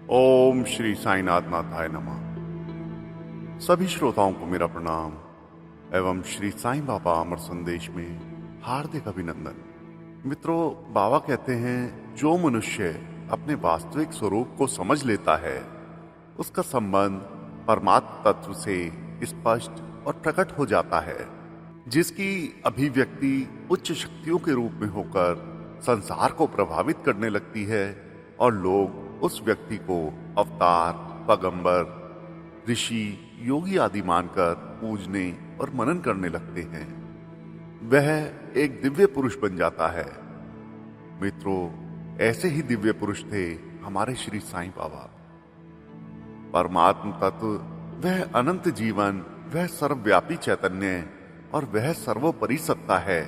ओम श्री साईनाथ नाथाय नमः। सभी श्रोताओं को मेरा प्रणाम एवं श्री साईं बाबा अमर संदेश में हार्दिक अभिनंदन। मित्रों, बाबा कहते हैं जो मनुष्य अपने वास्तविक स्वरूप को समझ लेता है उसका संबंध परमात्म तत्व से स्पष्ट और प्रकट हो जाता है, जिसकी अभिव्यक्ति उच्च शक्तियों के रूप में होकर संसार को प्रभावित करने लगती है और लोग उस व्यक्ति को अवतार, पैगंबर, ऋषि, योगी आदि मानकर पूजने और मनन करने लगते हैं। वह एक दिव्य पुरुष बन जाता है। मित्रों, ऐसे ही दिव्य पुरुष थे हमारे श्री साईं बाबा। परमात्म तत्व, वह अनंत जीवन, वह सर्वव्यापी चैतन्य और वह सर्वोपरि सत्ता है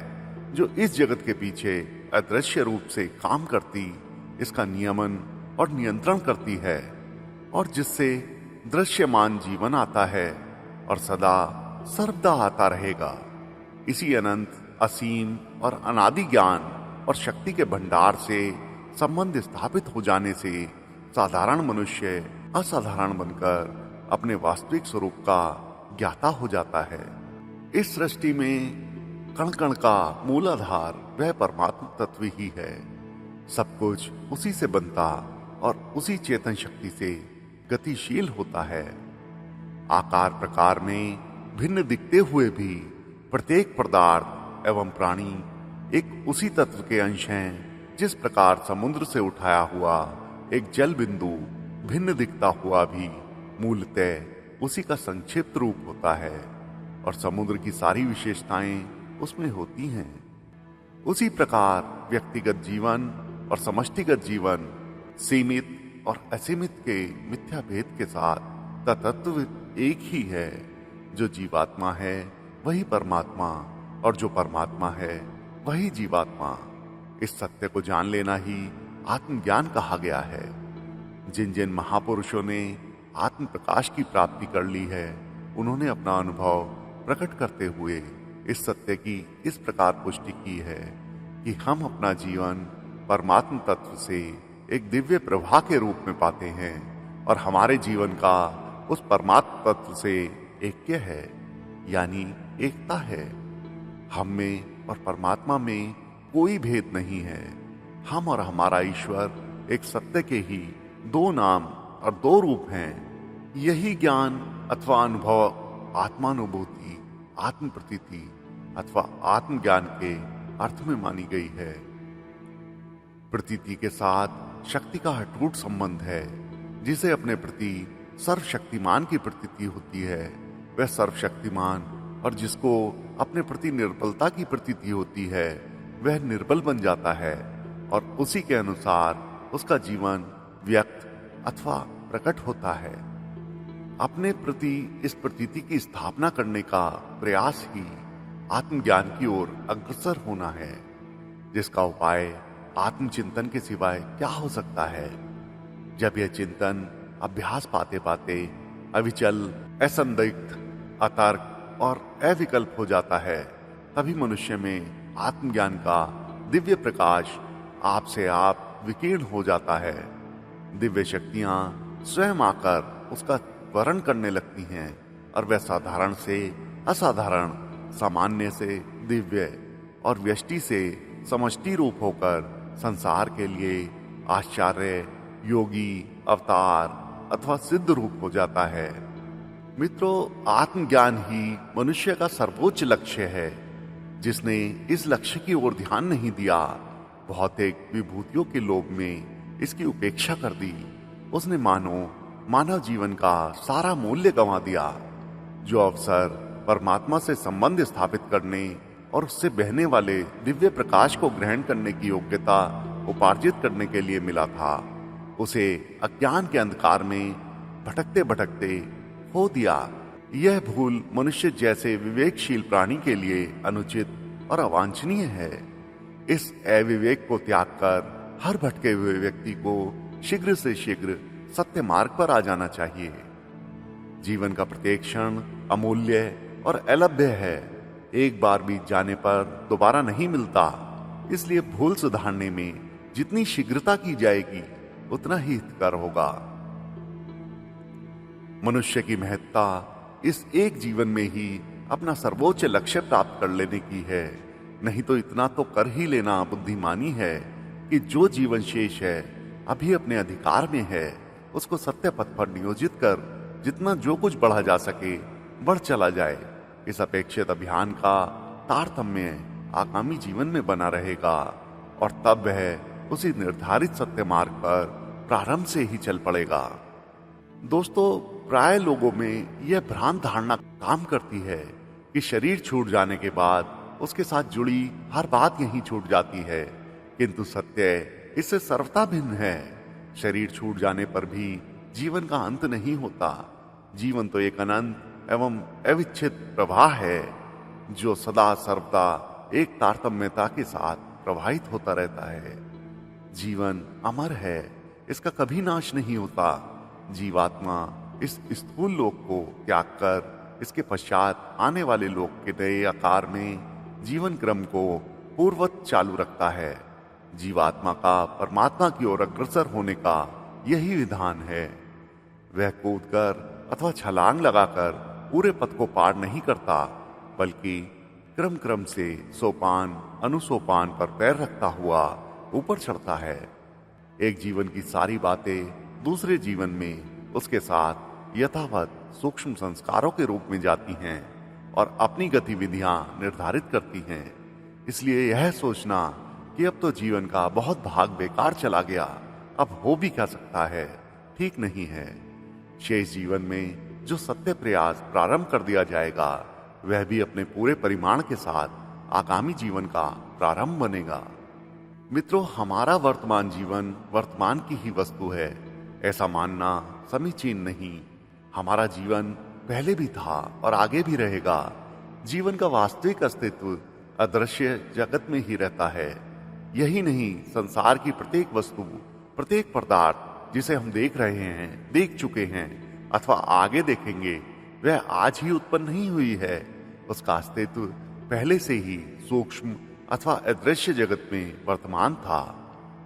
जो इस जगत के पीछे अदृश्य रूप से काम करती, इसका नियमन और नियंत्रण करती है और जिससे दृश्यमान जीवन आता है और सदा सर्वदा आता रहेगा। इसी अनंत, असीम और अनादि ज्ञान और शक्ति के भंडार से संबंध स्थापित हो जाने से साधारण मनुष्य असाधारण बनकर अपने वास्तविक स्वरूप का ज्ञाता हो जाता है। इस सृष्टि में कण कण का मूलाधार वह परमात्म तत्व ही है। सब कुछ उसी से बनता और उसी चेतन शक्ति से गतिशील होता है। आकार प्रकार में भिन्न दिखते हुए भी प्रत्येक पदार्थ एवं प्राणी एक उसी तत्व के अंश हैं। जिस प्रकार समुद्र से उठाया हुआ एक जल बिंदु भिन्न दिखता हुआ भी मूलतः उसी का संक्षिप्त रूप होता है और समुद्र की सारी विशेषताएं उसमें होती हैं। उसी प्रकार व्यक्तिगत जीवन और समष्टिगत जीवन सीमित और असीमित के मिथ्या भेद के साथ तत्व एक ही है। जो जीवात्मा है वही परमात्मा और जो परमात्मा है वही जीवात्मा। इस सत्य को जान लेना ही आत्मज्ञान कहा गया है। जिन जिन महापुरुषों ने आत्म प्रकाश की प्राप्ति कर ली है, उन्होंने अपना अनुभव प्रकट करते हुए इस सत्य की इस प्रकार पुष्टि की है कि हम अपना जीवन परमात्म तत्व से एक दिव्य प्रवाह के रूप में पाते हैं और हमारे जीवन का उस परमात्म तत्व से ऐक्य है, यानी एकता है। हम में और परमात्मा में कोई भेद नहीं है। हम और हमारा ईश्वर एक सत्य के ही दो नाम और दो रूप हैं। यही ज्ञान अथवा अनुभव आत्मानुभूति, आत्म प्रतीति अथवा आत्मज्ञान के अर्थ में मानी गई है। प्रतीति के साथ शक्ति का अटूट संबंध है। जिसे अपने प्रति सर्वशक्तिमान की प्रतीति होती है वह सर्वशक्तिमान, और जिसको अपने प्रति निर्बलता की प्रतीति होती है वह निर्बल बन जाता है और उसी के अनुसार उसका जीवन व्यक्त अथवा प्रकट होता है। अपने प्रति इस प्रतीति की स्थापना करने का प्रयास ही आत्मज्ञान की ओर अग्रसर होना है, जिसका उपाय आत्मचिंतन के सिवाय क्या हो सकता है। जब यह चिंतन अभ्यास पाते पाते अविचल, असंदिग्ध, अतर्क और अविकल्प हो जाता है, तभी मनुष्य में आत्मज्ञान का दिव्य प्रकाश आप से आप विकीर्ण हो जाता है। दिव्य शक्तियां स्वयं आकर उसका वर्ण करने लगती हैं और वह साधारण से असाधारण, सामान्य से दिव्य और व्यष्टि से समष्टि रूप होकर संसार के लिए आश्चर्य, योगी, अवतार अथवा सिद्ध रूप हो जाता है। मित्रों, आत्मज्ञान ही मनुष्य का सर्वोच्च लक्ष्य है। जिसने इस लक्ष्य की ओर ध्यान नहीं दिया, भौतिक विभूतियों के लोभ में इसकी उपेक्षा कर दी, उसने मानव जीवन का सारा मूल्य गंवा दिया। जो अवसर परमात्मा से संबंध स्थापित करने और उससे बहने वाले दिव्य प्रकाश को ग्रहण करने की योग्यता उपार्जित करने के लिए मिला था, उसे अज्ञान के अंधकार में भटकते भटकते खो दिया। यह भूल मनुष्य जैसे विवेकशील प्राणी के लिए अनुचित और अवांछनीय है। इस अविवेक को त्याग कर हर भटके हुए व्यक्ति को शीघ्र से शीघ्र सत्य मार्ग पर आ जाना चाहिए। जीवन का प्रत्येक क्षण अमूल्य और अलभ्य है। एक बार बीत जाने पर दोबारा नहीं मिलता। इसलिए भूल सुधारने में जितनी शीघ्रता की जाएगी उतना ही हितकर होगा। मनुष्य की महत्ता इस एक जीवन में ही अपना सर्वोच्च लक्ष्य प्राप्त कर लेने की है। नहीं तो इतना तो कर ही लेना बुद्धिमानी है कि जो जीवन शेष है अभी अपने अधिकार में है उसको सत्य पथ पर नियोजित कर जितना जो कुछ बढ़ा जा सके बढ़ चला जाए। इस अपेक्षित अभियान का तारतम्य आगामी जीवन में बना रहेगा और तब वह उसी निर्धारित सत्य मार्ग पर प्रारंभ से ही चल पड़ेगा। दोस्तों, प्राय लोगों में यह भ्रांत धारणा काम करती है कि शरीर छूट जाने के बाद उसके साथ जुड़ी हर बात यहीं छूट जाती है, किंतु सत्य इससे सर्वथा भिन्न है। शरीर छूट जाने पर भी जीवन का अंत नहीं होता। जीवन तो एक अनंत एवं अविच्छिन्न प्रवाह है जो सदा सर्वदा एक तारतम्यता के साथ प्रवाहित होता रहता है। जीवन अमर है, इसका कभी नाश नहीं होता। जीवात्मा इस स्थूल लोक को त्याग कर इसके पश्चात आने वाले लोक के नए आकार में जीवन क्रम को पूर्ववत चालू रखता है। जीवात्मा का परमात्मा की ओर अग्रसर होने का यही विधान है। वह कूदकर अथवा छलांग लगाकर पूरे पथ को पार नहीं करता, बल्कि क्रम क्रम से सोपान अनुसोपान पर पैर रखता हुआ ऊपर चढ़ता है। एक जीवन की सारी बातें दूसरे जीवन में उसके साथ यथावत सूक्ष्म संस्कारों के रूप में जाती हैं और अपनी गतिविधियां निर्धारित करती हैं। इसलिए यह सोचना कि अब तो जीवन का बहुत भाग बेकार चला गया, अब हो भी क्या सकता है, ठीक नहीं है। शेष जीवन में जो सत्य प्रयास प्रारंभ कर दिया जाएगा वह भी अपने पूरे परिमाण के साथ आगामी जीवन का प्रारंभ बनेगा। मित्रों, हमारा वर्तमान जीवन वर्तमान की ही वस्तु है, ऐसा मानना समीचीन नहीं। हमारा जीवन पहले भी था और आगे भी रहेगा। जीवन का वास्तविक अस्तित्व अदृश्य जगत में ही रहता है। यही नहीं, संसार की प्रत्येक वस्तु, प्रत्येक पदार्थ जिसे हम देख रहे हैं, देख चुके हैं अथवा आगे देखेंगे, वह आज ही उत्पन्न नहीं हुई है। उसका अस्तित्व पहले से ही सूक्ष्म अथवा अदृश्य जगत में वर्तमान था।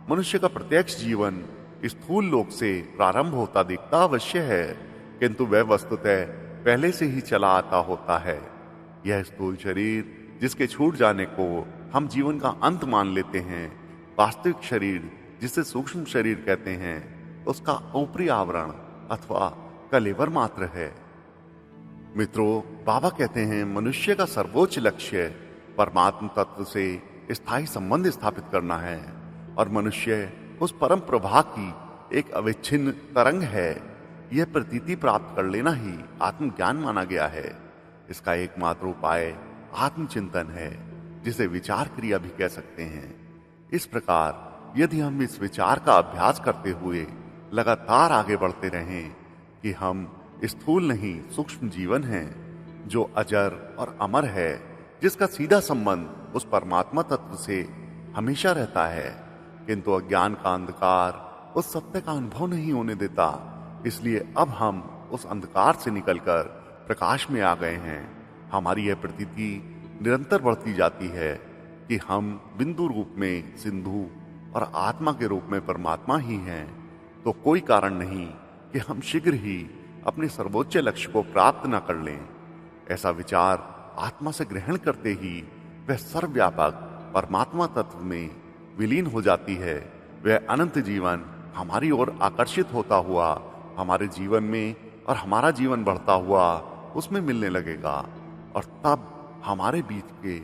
मनुष्य का प्रत्यक्ष जीवन स्थूल लोक से प्रारंभ होता दिखता अवश्य है, किंतु वह वस्तुतः पहले से ही चला आता होता है। यह स्थूल शरीर जिसके छूट जाने को हम जीवन का अंत मान लेते हैं, वास्तविक शरीर जिसे सूक्ष्म शरीर कहते हैं, उसका ऊपरी आवरण अथवा कलेवर मात्र है। मित्रों, बाबा कहते हैं मनुष्य का सर्वोच्च लक्ष्य परमात्म तत्व से स्थायी संबंध स्थापित करना है और मनुष्य उस परम प्रवाह की एक अविच्छिन्न तरंग है। यह प्रतीति प्राप्त कर लेना ही आत्मज्ञान माना गया है। इसका एकमात्र उपाय आत्मचिंतन है, जिसे विचार क्रिया भी कह सकते हैं। इस प्रकार यदि हम इस विचार का अभ्यास करते हुए लगातार आगे बढ़ते रहें कि हम स्थूल नहीं सूक्ष्म जीवन हैं, जो अजर और अमर है, जिसका सीधा संबंध उस परमात्मा तत्व से हमेशा रहता है, किंतु अज्ञान का अंधकार उस सत्य का अनुभव नहीं होने देता। इसलिए अब हम उस अंधकार से निकलकर प्रकाश में आ गए हैं। हमारी यह प्रतीति निरंतर बढ़ती जाती है कि हम बिंदु रूप में सिंधु और आत्मा के रूप में परमात्मा ही हैं। तो कोई कारण नहीं कि हम शीघ्र ही अपने सर्वोच्च लक्ष्य को प्राप्त न कर लें। ऐसा विचार आत्मा से ग्रहण करते ही वह सर्वव्यापक परमात्मा तत्व में विलीन हो जाती है। वह अनंत जीवन हमारी ओर आकर्षित होता हुआ हमारे जीवन में और हमारा जीवन बढ़ता हुआ उसमें मिलने लगेगा और तब हमारे बीच के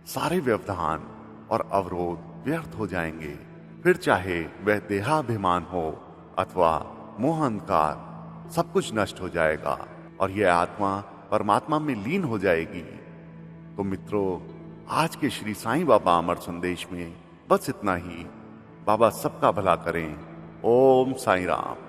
सारे व्यवधान और अवरोध व्यर्थ हो जाएंगे। फिर चाहे वह देहाभिमान हो अथवा मोह अंधकार, सब कुछ नष्ट हो जाएगा और यह आत्मा परमात्मा में लीन हो जाएगी। तो मित्रों, आज के श्री साईं बाबा अमर संदेश में बस इतना ही। बाबा सबका भला करें। ओम साईं राम।